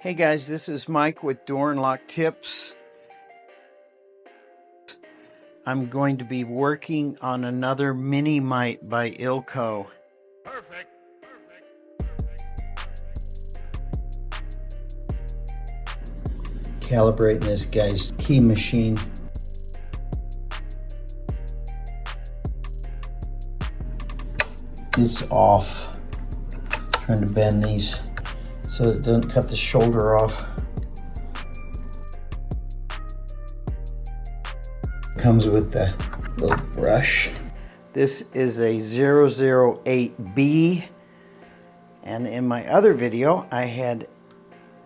Hey guys, this is Mike with Door and Lock Tips. I'm going to be working on another mini mite by Ilco. Perfect. Calibrating this guy's key machine. It's off. Trying to bend these so it doesn't cut the shoulder off. Comes with the little brush. This is a 008B, and in my other video I had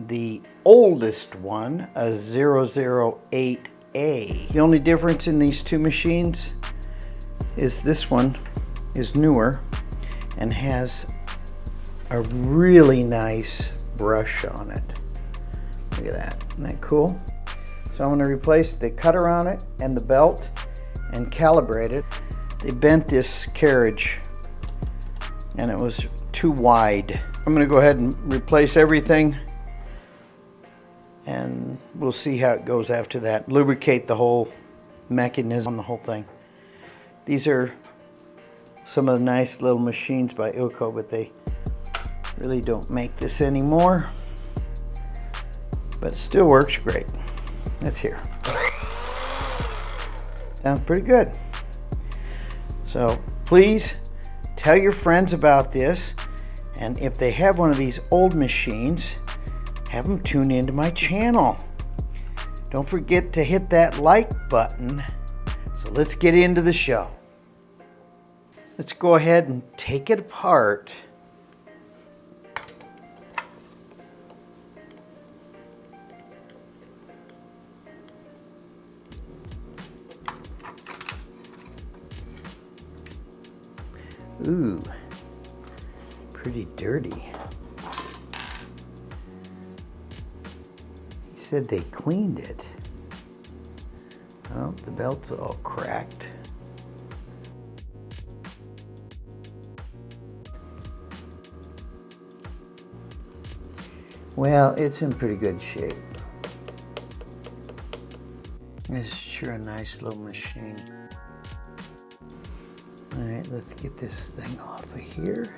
the oldest one, a 008A. The only difference in these two machines is this one is newer and has a really nice brush on it. Look at that, isn't that cool? So I'm going to replace the cutter on it and the belt and calibrate it. They bent this carriage and it was too wide. I'm going to go ahead and replace everything and we'll see how it goes after that. Lubricate the whole mechanism on the whole thing. These are some of the nice little machines by Ilco, but they really don't make this anymore. But it still works great. That's here. Sounds pretty good. So please tell your friends about this, and if they have one of these old machines, have them tune into my channel. Don't forget to hit that like button. So let's get into the show. Let's go ahead and take it apart. Ooh, pretty dirty. He said they cleaned it. Oh, the belt's all cracked. Well, it's in pretty good shape. This is sure a nice little machine. All right, let's get this thing off of here.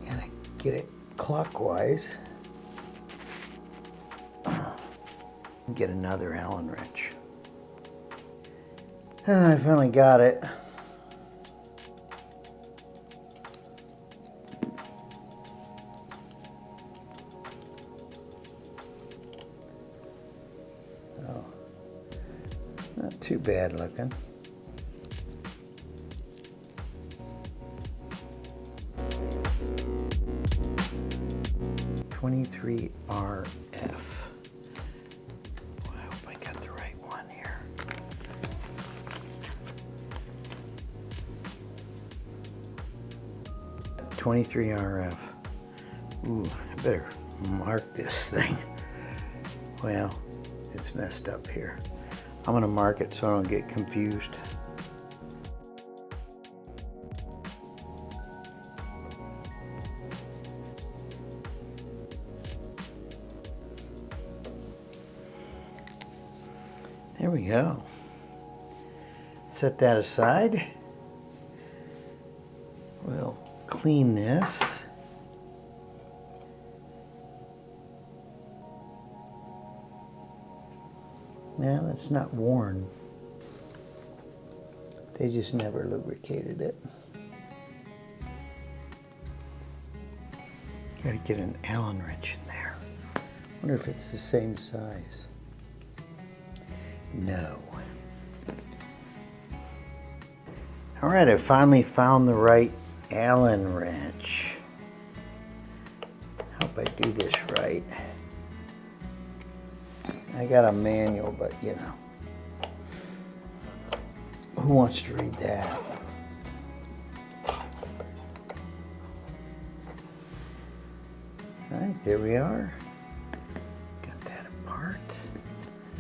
Gotta get it clockwise. Get another Allen wrench. I finally got it. Not too bad looking. '23 RF. Well, I hope I got the right one here. '23 RF. Ooh, I better mark this thing. Well, it's messed up here. I'm going to mark it so I don't get confused. There we go. Set that aside. We'll clean this. Now that's not worn. They just never lubricated it. Gotta get an Allen wrench in there. Wonder if it's the same size. No. All right, I finally found the right Allen wrench. Hope I do this right. I got a manual, but you know, who wants to read that? All right, there we are. Got that apart.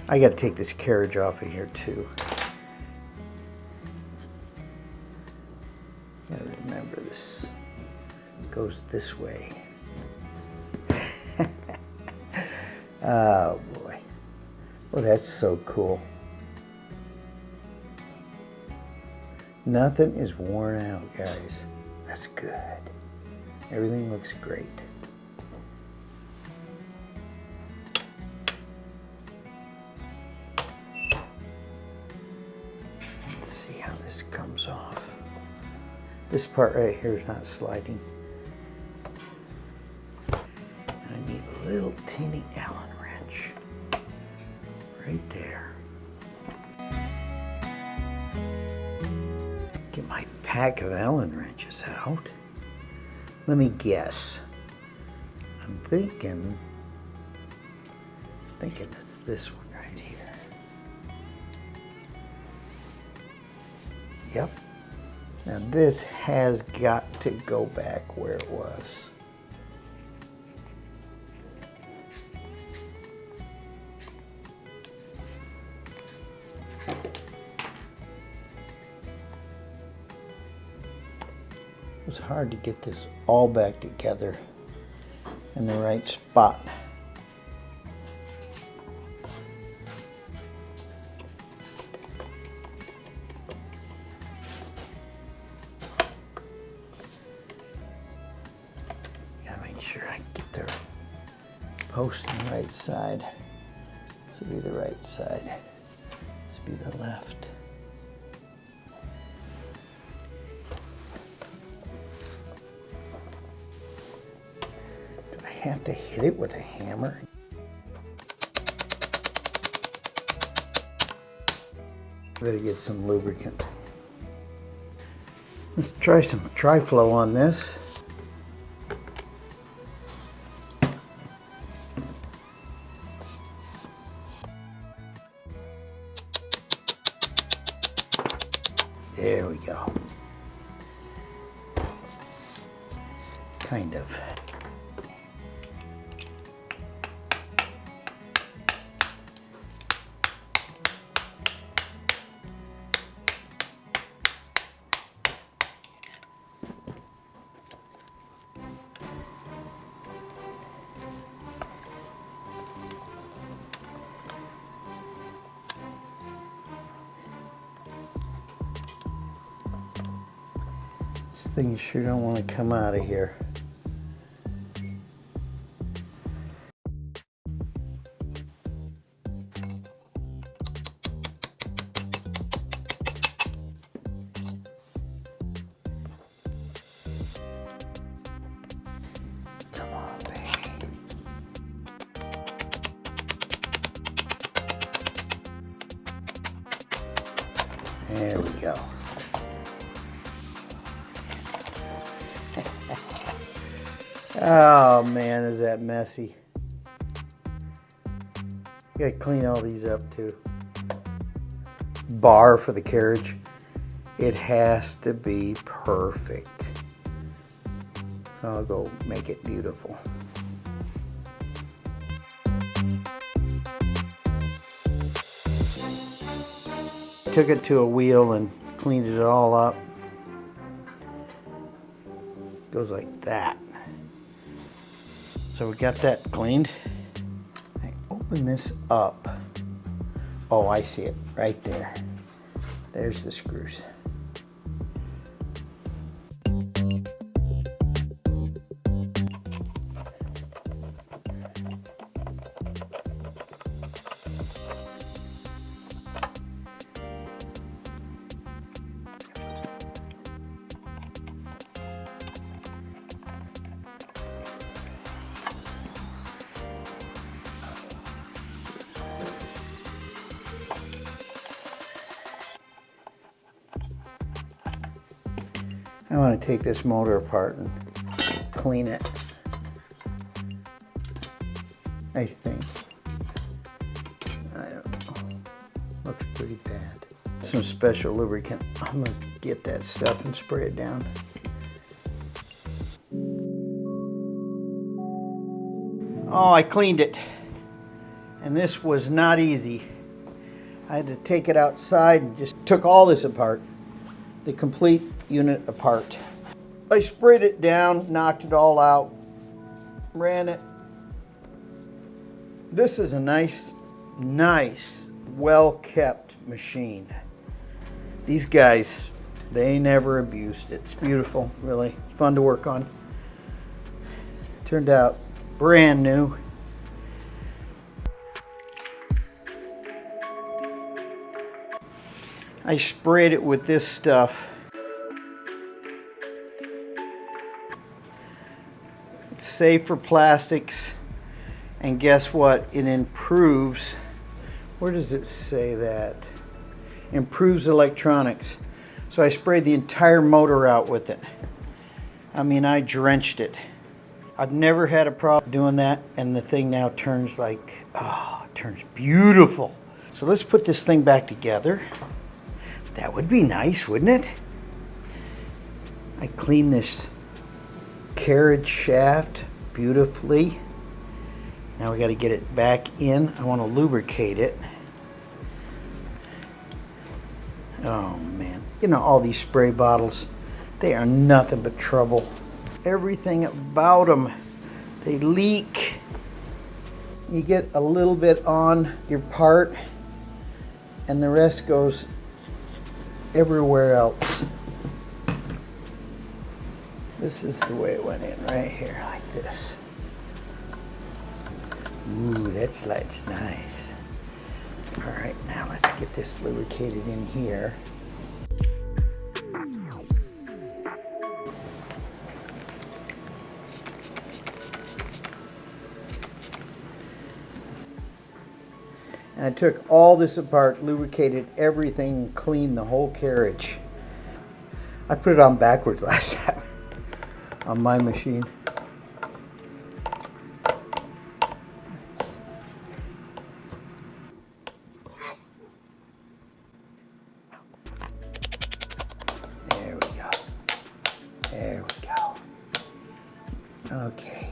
I got to take this carriage off of here too. Got to remember this goes this way. Oh boy. Oh, that's so cool. Nothing is worn out, guys. That's good. Everything looks great. Let's see how this comes off. This part right here is not sliding. And I need a little teeny Allen wrench right there. Get my pack of Allen wrenches out. Let me guess. I'm thinking it's this one right here. Yep. Now this has got to go back where it was. It was hard to get this all back together in the right spot. Gotta make sure I get the post on the right side. This will be the right side. This will be the left. Have to hit it with a hammer. Better get some lubricant. Let's try some tri-flow on this. There we go. Kind of. This thing sure don't want to come out of here. Come on, baby. There we go. Oh man, is that messy. You gotta clean all these up too. Bar for the carriage. It has to be perfect. So I'll go make it beautiful. Took it to a wheel and cleaned it all up. Goes like that. So we got that cleaned. I open this up. Oh, I see it right there. There's the screws. I want to take this motor apart and clean it. I think. I don't know. Looks pretty bad. Some special lubricant. I'm going to get that stuff and spray it down. Oh, I cleaned it. And this was not easy. I had to take it outside and just took all this apart. The complete unit apart. I sprayed it down, knocked it all out, ran it. This is a nice, well-kept machine. These guys, they never abused it. It's beautiful, really fun to work on. Turned out brand new. I sprayed it with this stuff. It's safe for plastics, and guess what? It improves, where does it say that? Improves electronics. So I sprayed the entire motor out with it. I mean, I drenched it. I've never had a problem doing that, and the thing now turns like, oh, it turns beautiful. So let's put this thing back together. That would be nice, wouldn't it? I cleaned this carriage shaft beautifully. Now we got to get it back in. I want to lubricate it. Oh man, you know, all these spray bottles, they are nothing but trouble. Everything about them, they leak. You get a little bit on your part and the rest goes everywhere else. This is the way it went in, right here, like this. Ooh, that slide's nice. All right, now let's get this lubricated in here. And I took all this apart, lubricated everything, cleaned the whole carriage. I put it on backwards last time on my machine. There we go. There we go. Okay.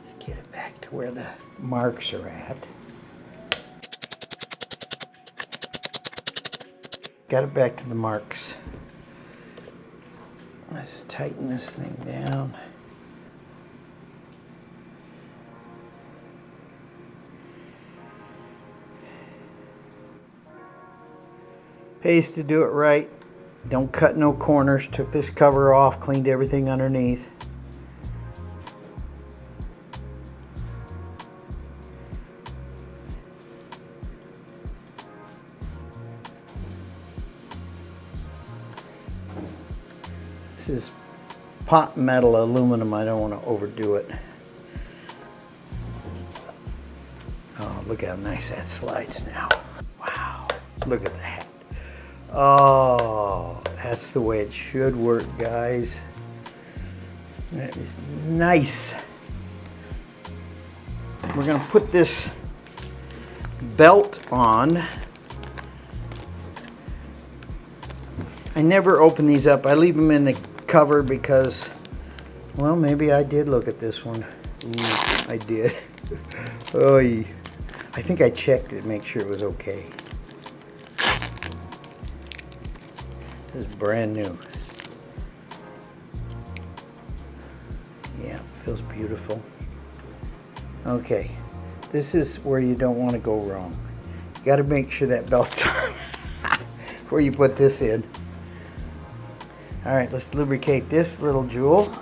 Let's get it back to where the marks are at. Got it back to the marks. Let's tighten this thing down. Pays to do it right. Don't cut no corners. Took this cover off, cleaned everything underneath. This is pot metal aluminum. I don't want to overdo it. Oh, look how nice that slides now. Wow, look at that. Oh, that's the way it should work, guys. That is nice. We're going to put this belt on. I never open these up. I leave them in the cover because, well, maybe I did look at this one. Ooh, I did. Oh, I think I checked it to make sure it was okay. This is brand new. Yeah, feels beautiful. Okay, this is where you don't want to go wrong. You got to make sure that belt's on before you put this in. All right, let's lubricate this little jewel.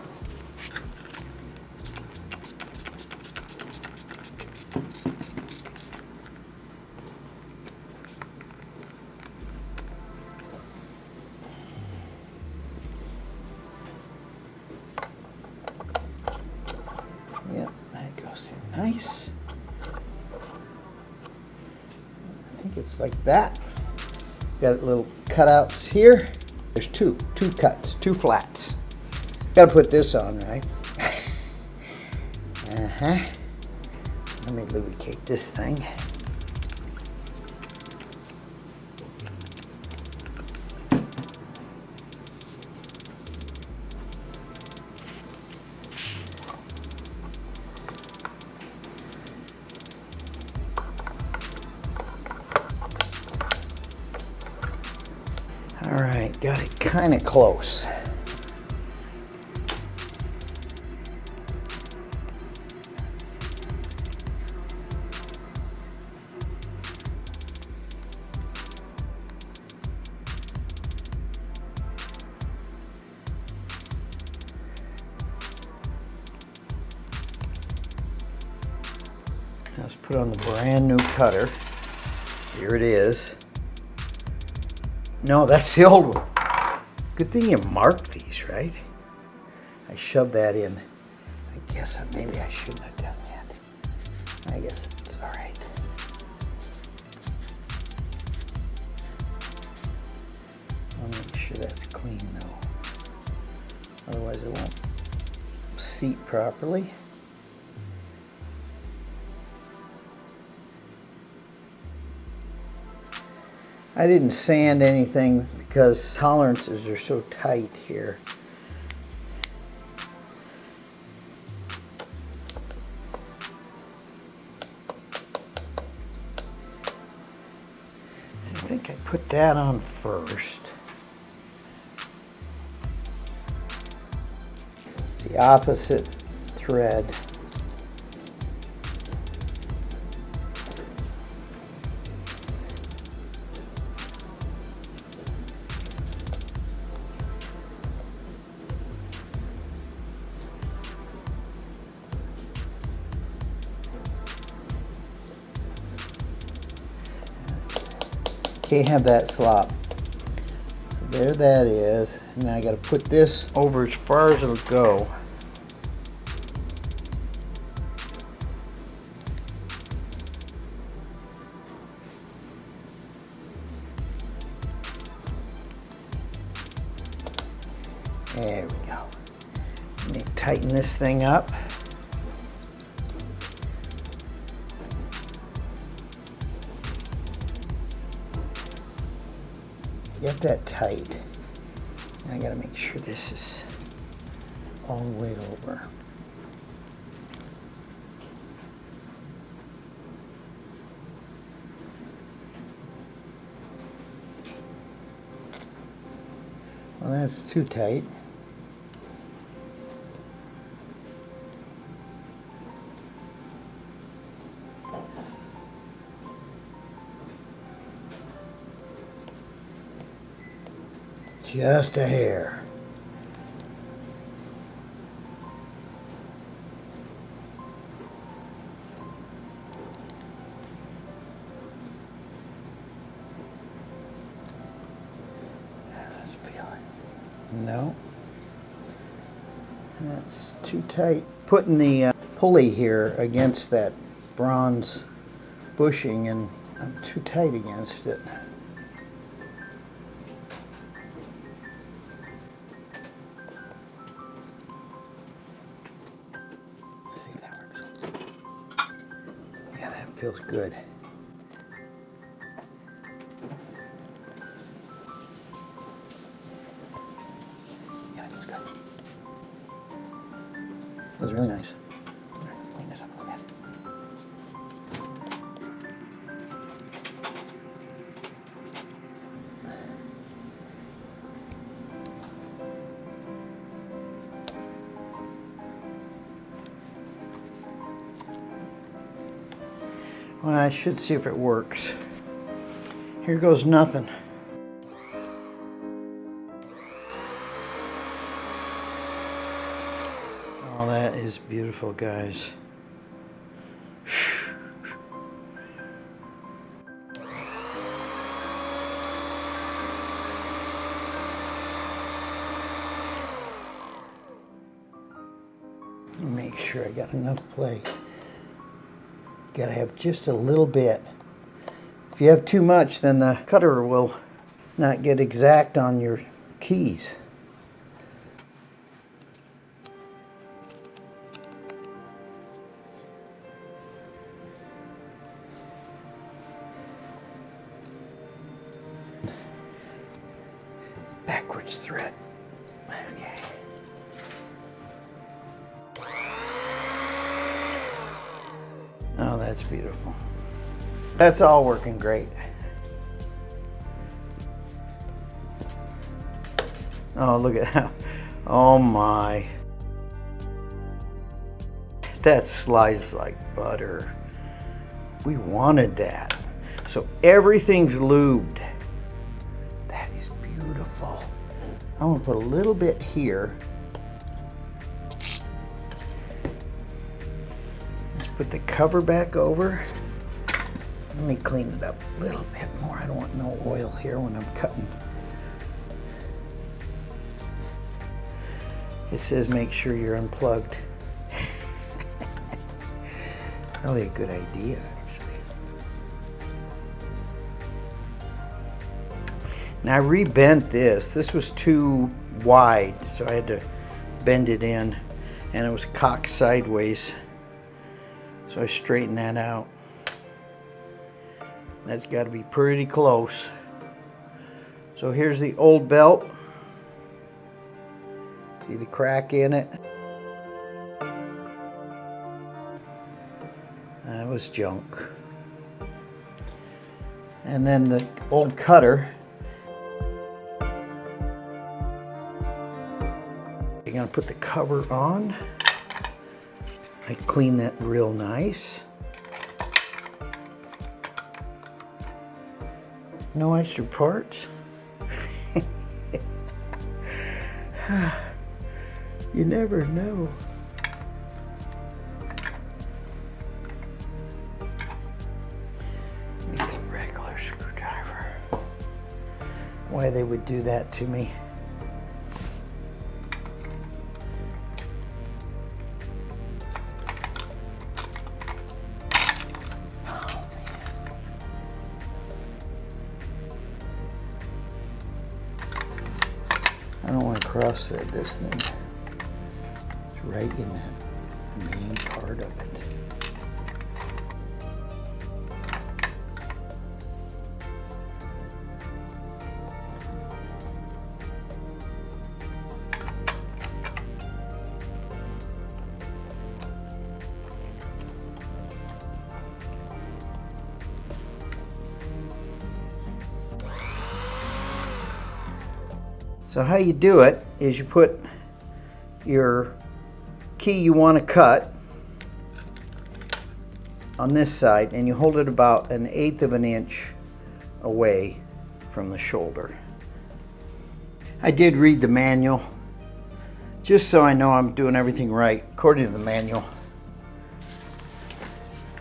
Yep, that goes in nice. I think it's like that. Got little cutouts here. There's two cuts, two flats. Got to put this on, right? Let me lubricate this thing. All right, got it kind of close. Let's put on the brand new cutter. Here it is. No, that's the old one. Good thing you marked these, right? I shoved that in. I guess maybe I shouldn't have done that. I guess it's all right. I'll make sure that's clean though. Otherwise it won't seat properly. I didn't sand anything because tolerances are so tight here. I think I put that on first. It's the opposite thread. Can't have that slop. So there that is. And now I got to put this over as far as it'll go. There we go. Let me tighten this thing up. Get that tight. Now I gotta make sure this is all the way over. Well, that's too tight. Just a hair. Let's feel it. No. That's too tight. Putting the pulley here against that bronze bushing, and I'm too tight against it. See if that works. Yeah, that feels good. Yeah, that feels good. That was really nice. All right, let's clean this up a little bit. Well, I should see if it works. Here goes nothing. Oh, that is beautiful, guys. Make sure I got enough play. Got to have just a little bit. If you have too much, then the cutter will not get exact on your keys. Backwards thread. Okay. Oh, that's beautiful. That's all working great. Oh, look at that. Oh my. That slides like butter. We wanted that. So everything's lubed. That is beautiful. I'm gonna put a little bit here. Let's Put the cover back over. Let me clean it up a little bit more. I don't want no oil here when I'm cutting. It says make sure you're unplugged. Probably a good idea, actually. Now I rebent this. This was too wide, so I had to bend it in, and it was cocked sideways. So I straightened that out. That's got to be pretty close. So here's the old belt. See the crack in it? That was junk. And then the old cutter. You're gonna put the cover on. I clean that real nice. No extra parts. You never know. Need a regular screwdriver. Why they would do that to me. I don't want to cross thread this thing. It's right in that main part of it. So how you do it is you put your key you want to cut on this side, and you hold it about 1/8 of an inch away from the shoulder. I did read the manual just so I know I'm doing everything right according to the manual.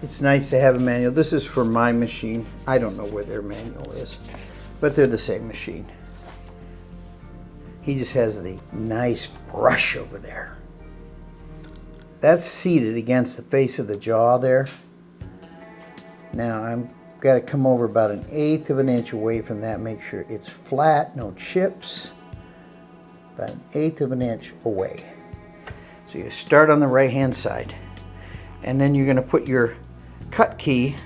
It's nice to have a manual. This is for my machine. I don't know where their manual is, but they're the same machine. He just has the nice brush over there. That's seated against the face of the jaw there. Now I've got to come over about 1/8 of an inch away from that, make sure it's flat, no chips. About 1/8 of an inch away. So you start on the right hand side, and then you're going to put your cut key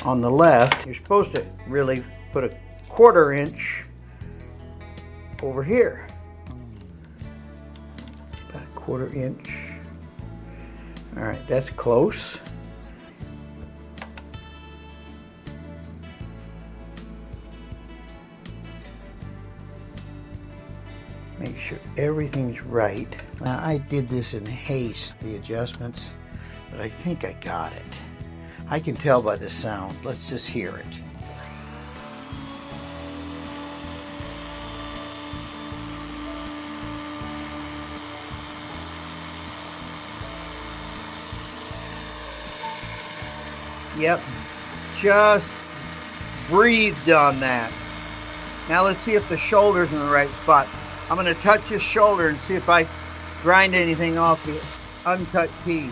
on the left. You're supposed to really put a 1/4 inch over here. About 1/4 inch. All right, that's close. Make sure everything's right. Now I did this in haste, the adjustments, but I think I got it. I can tell by the sound. Let's just hear it. Yep, just breathed on that. Now let's see if the shoulder's in the right spot. I'm going to touch his shoulder and see if I grind anything off the uncut key.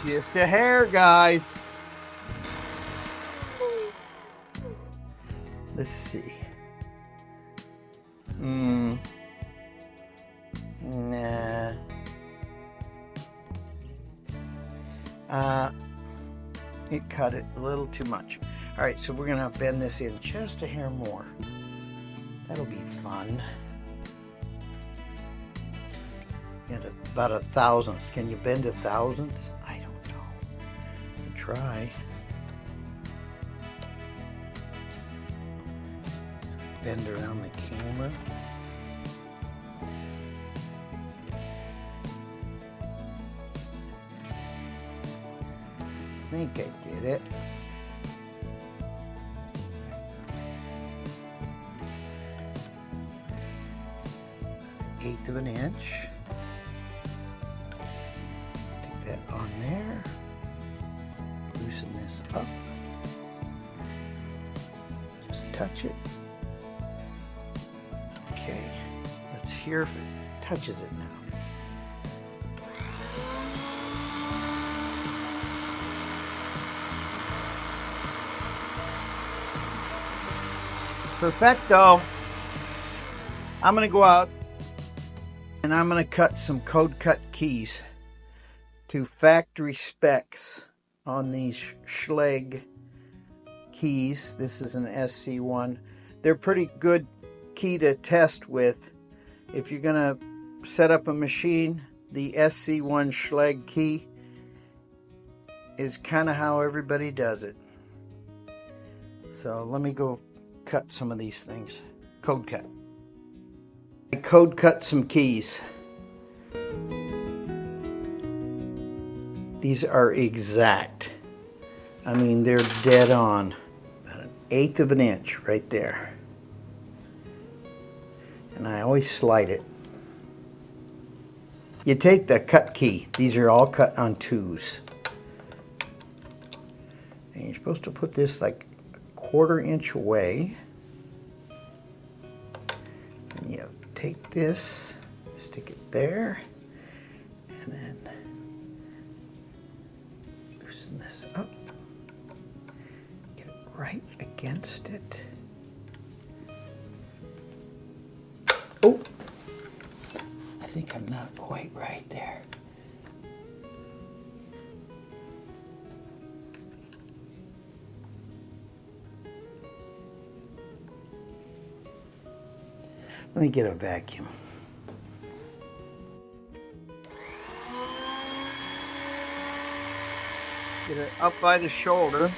Just a hair, guys. Let's see. Nah. It cut it a little too much. All right, so we're gonna bend this in just a hair more. That'll be fun. At about 1/1000th. Can you bend 1/1000th? I don't know. You can try. Bend around the camera. I think I did it. 1/8 of an inch. Stick that on there. Loosen this up. Just touch it. Okay, let's hear if it touches it now. Perfecto. I'm going to go out and I'm going to cut some code cut keys to factory specs on these Schlage keys. This is an SC1. They're pretty good key to test with. If you're going to set up a machine, the SC1 Schlage key is kind of how everybody does it. So let me go cut some of these things. Code cut. I code cut some keys. These are exact. I mean, they're dead on. About 1/8 of an inch right there. And I always slide it. You take the cut key. These are all cut on 2s. And you're supposed to put this like 1/4 inch away. And you take this, stick it there, and then loosen this up. Get it right against it. Oh, I think I'm not quite right there. Let me get a vacuum. Get it up by the shoulder.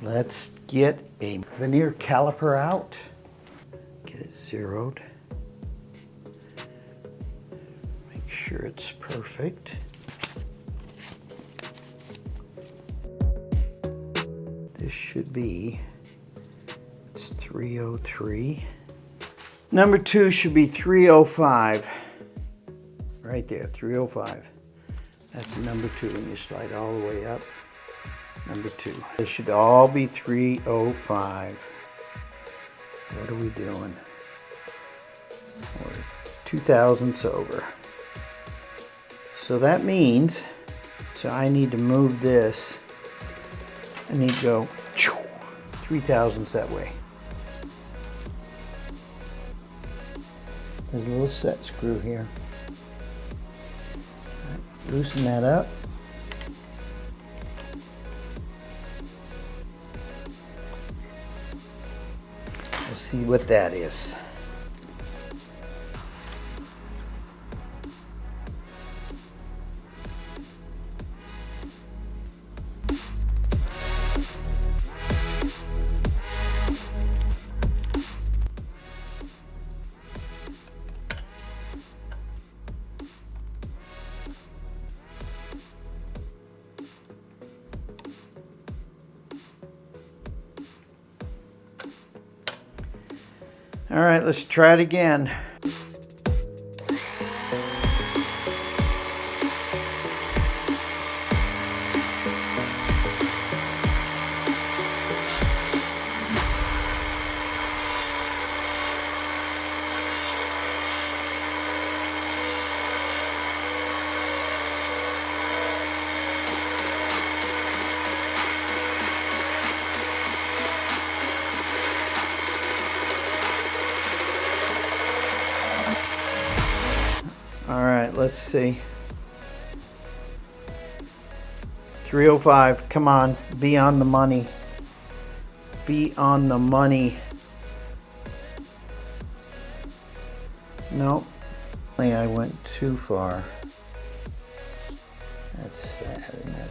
Let's get a veneer caliper out. Get it zeroed. Make sure it's perfect. This should be, it's 303. Number 2 should be 305. Right there, 305. That's number 2, and you slide all the way up. Number 2. This should all be 305. What are we doing? We're 2 thousandths over. So that means, so I need to move this. I need to go 3 thousandths that way. There's a little set screw here. All right, loosen that up. We'll see what that is. All right, let's try it again. All right, let's see. 305, come on, be on the money. be on the money. Nope. I went too far. That's sad, isn't it?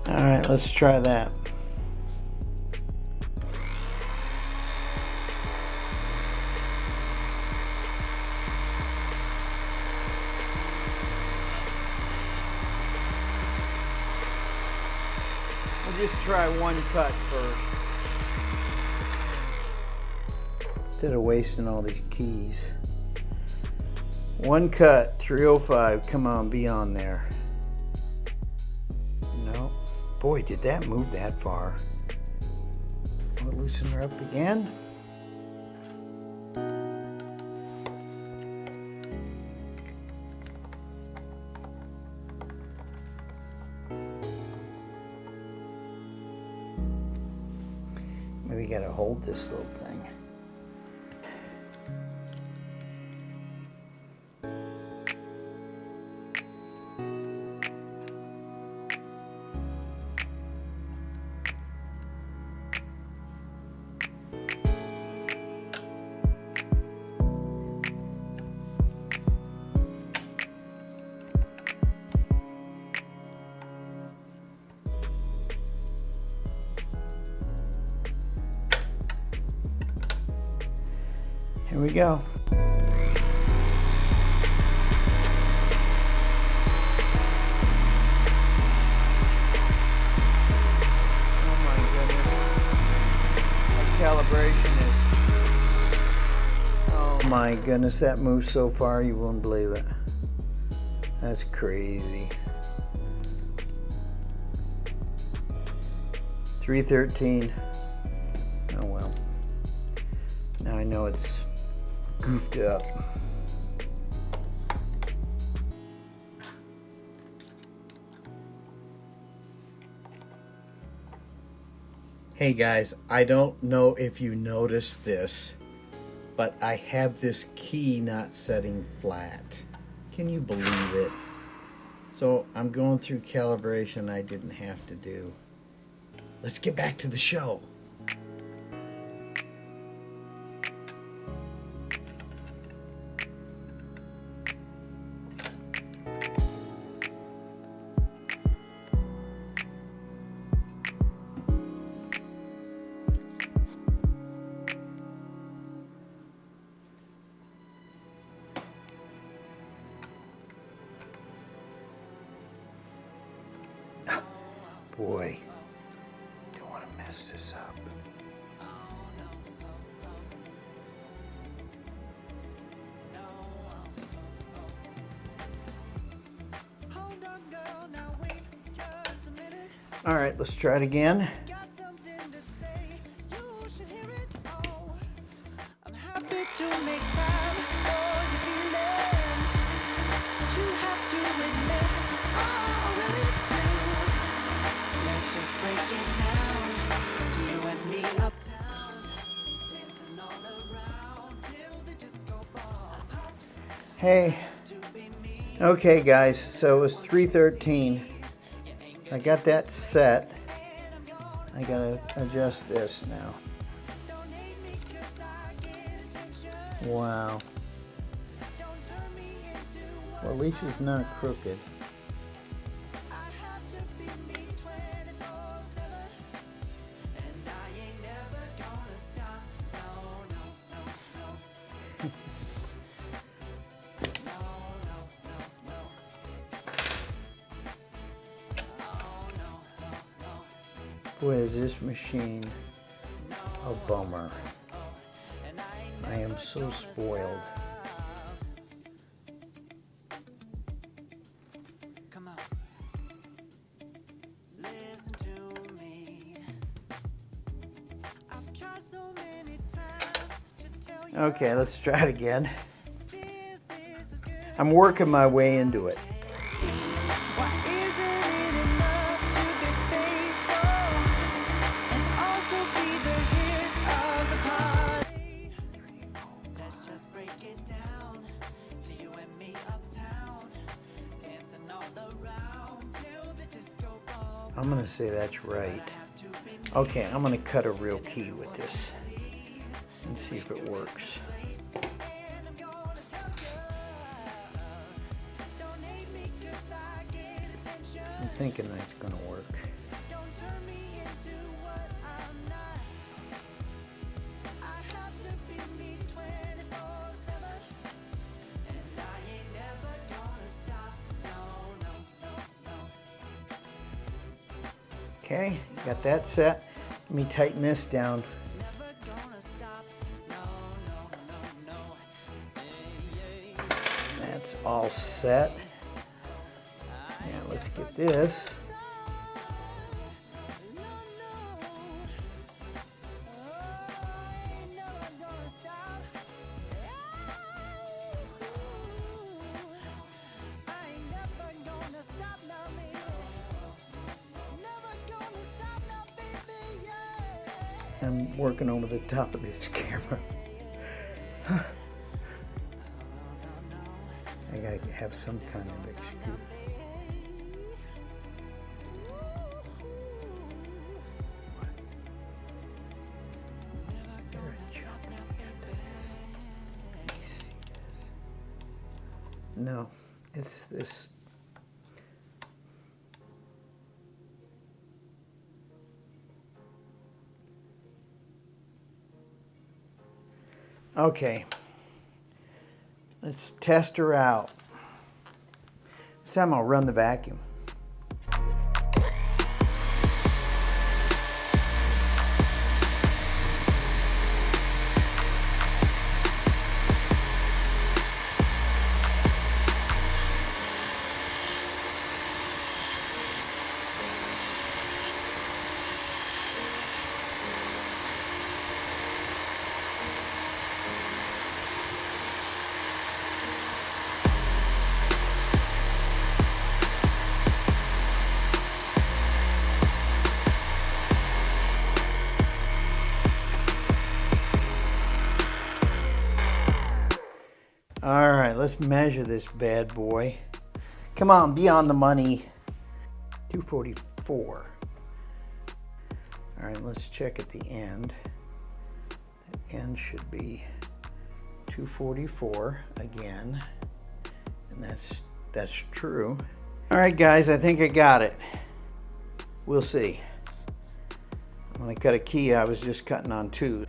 All right, let's try that. We'll just try one cut first. Instead of wasting all these keys. One cut, 305. Come on, be on there. No. Boy, did that move that far. We'll loosen her up again. Maybe we gotta hold this little thing. Here we go. Oh my goodness. That calibration is... Oh my goodness, that moved so far you won't believe it. That's crazy. 313. Oh well. Now I know it's goofed up. Hey guys, I don't know if you noticed this, but I have this key not setting flat. Can you believe it? So I'm going through calibration I didn't have to do. Let's get back to the show. Boy, don't want to mess this up. All right, let's try it again. Hey, okay guys, so it was 313. I got that set. I gotta adjust this now. Wow. Well, at least it's not crooked. Boy, is this machine a bummer. I am so spoiled. Okay, let's try it again. I'm working my way into it. I'm gonna say that's right. Okay, I'm gonna cut a real key with this and see if it works. I'm thinking that's gonna work. Okay, got that set. Let me tighten this down. That's all set. Now let's get this. I'm working over the top of this camera. I gotta have some kind of excuse. Is there a jump at the end of this? Let me see this. No, it's this. Okay, let's test her out. This time I'll run the vacuum. All right, let's measure this bad boy. Come on, be on the money. 244. All right, let's check at the end. That end should be 244 again, and that's true. All right, guys, I think I got it. We'll see. When I cut a key, I was just cutting on two.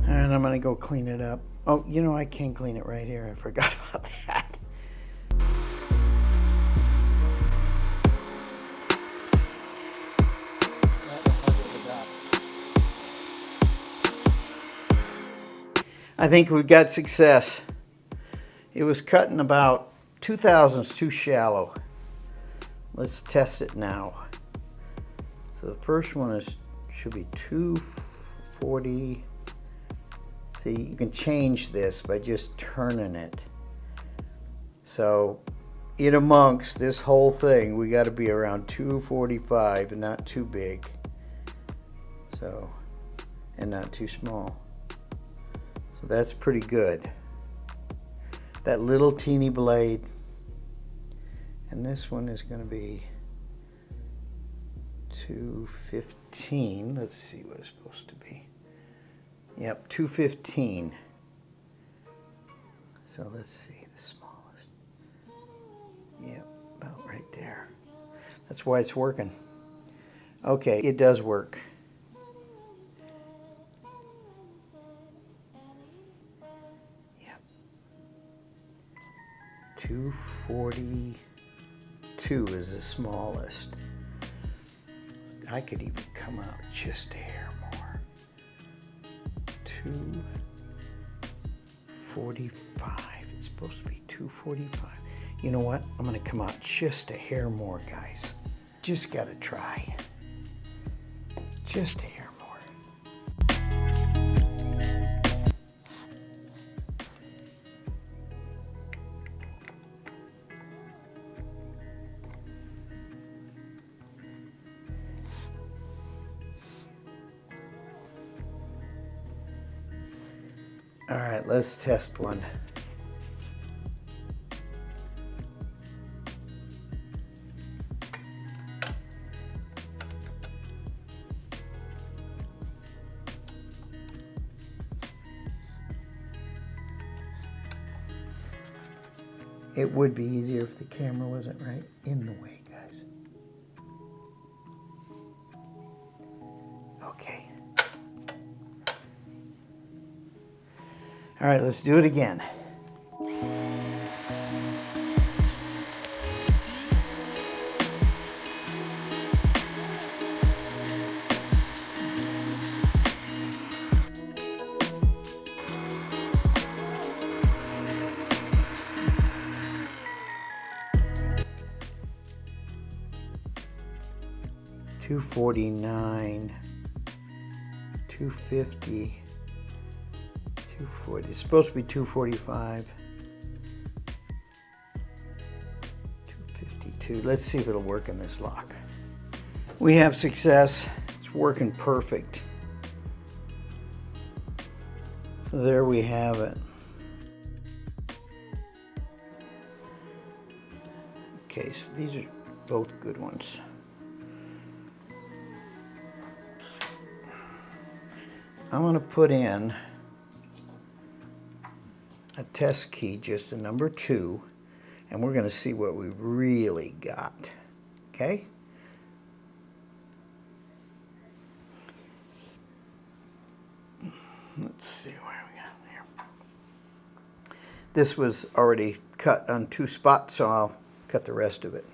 And I'm gonna go clean it up. Oh, you know, I can clean it right here. I forgot about that. I think we've got success. It was cutting about 2 thousandths too shallow. Let's test it now. So the first one should be 240. See, you can change this by just turning it. So in amongst this whole thing, we got to be around 245 and not too big. So, and not too small. So that's pretty good. That little teeny blade. And this one is going to be 215. Let's see what it's supposed to be. Yep, 215. So let's see, the smallest. Yep, about right there. That's why it's working. Okay, it does work. 242 is the smallest. I could even come out just a hair more. 245. It's supposed to be 245. You know what? I'm going to come out just a hair more, guys. Just got to try. Just a hair more. All right, let's test one. It would be easier if the camera wasn't right in the way, guys. Okay. All right, let's do it again. $249, $250, $240. It's supposed to be $245, $252. Let's see if it'll work in this lock. We have success. It's working perfect. So there we have it. Okay, so these are both good ones. I'm going to put in a test key, just a number 2, and we're going to see what we really got. Okay? Let's see where we got here. This was already cut on 2 spots, so I'll cut the rest of it.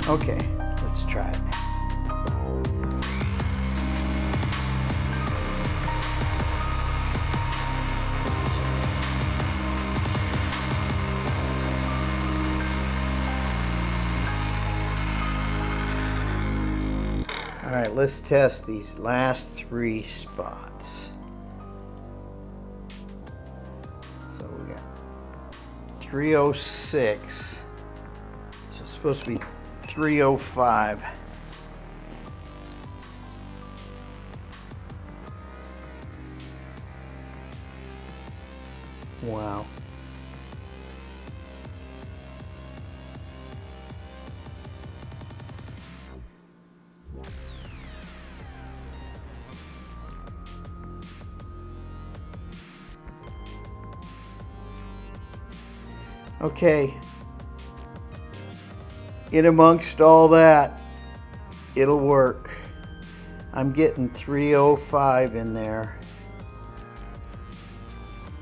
Okay, let's try it. All right, let's test these last 3 spots. So we got 306. So it's supposed to be 305. Wow. Okay. In amongst all that, it'll work. I'm getting 305 in there.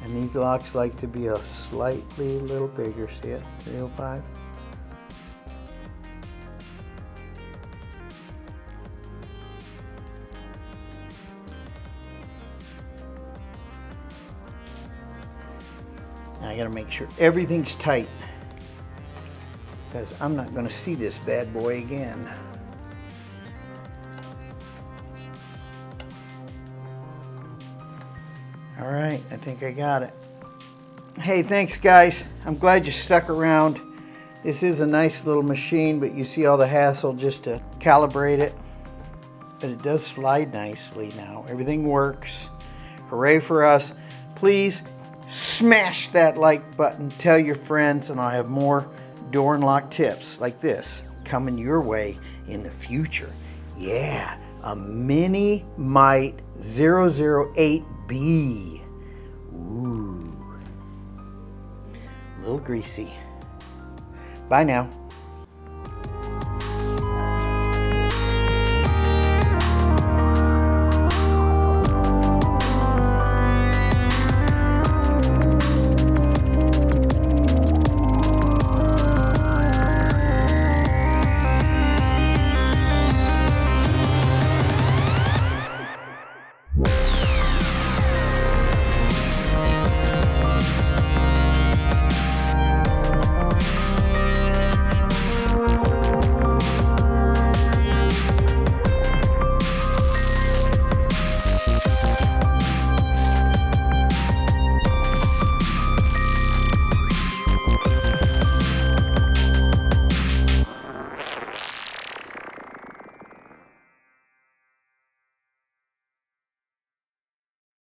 And these locks like to be a slightly little bigger. See it? 305. Now I gotta make sure everything's tight, because I'm not gonna see this bad boy again. All right, I think I got it. Hey, thanks guys. I'm glad you stuck around. This is a nice little machine, but you see all the hassle just to calibrate it. But it does slide nicely now. Everything works. Hooray for us. Please smash that like button. Tell your friends, and I'll have more door and lock tips like this coming your way in the future. Yeah, a mini mite 008B. Ooh, a little greasy. Bye now.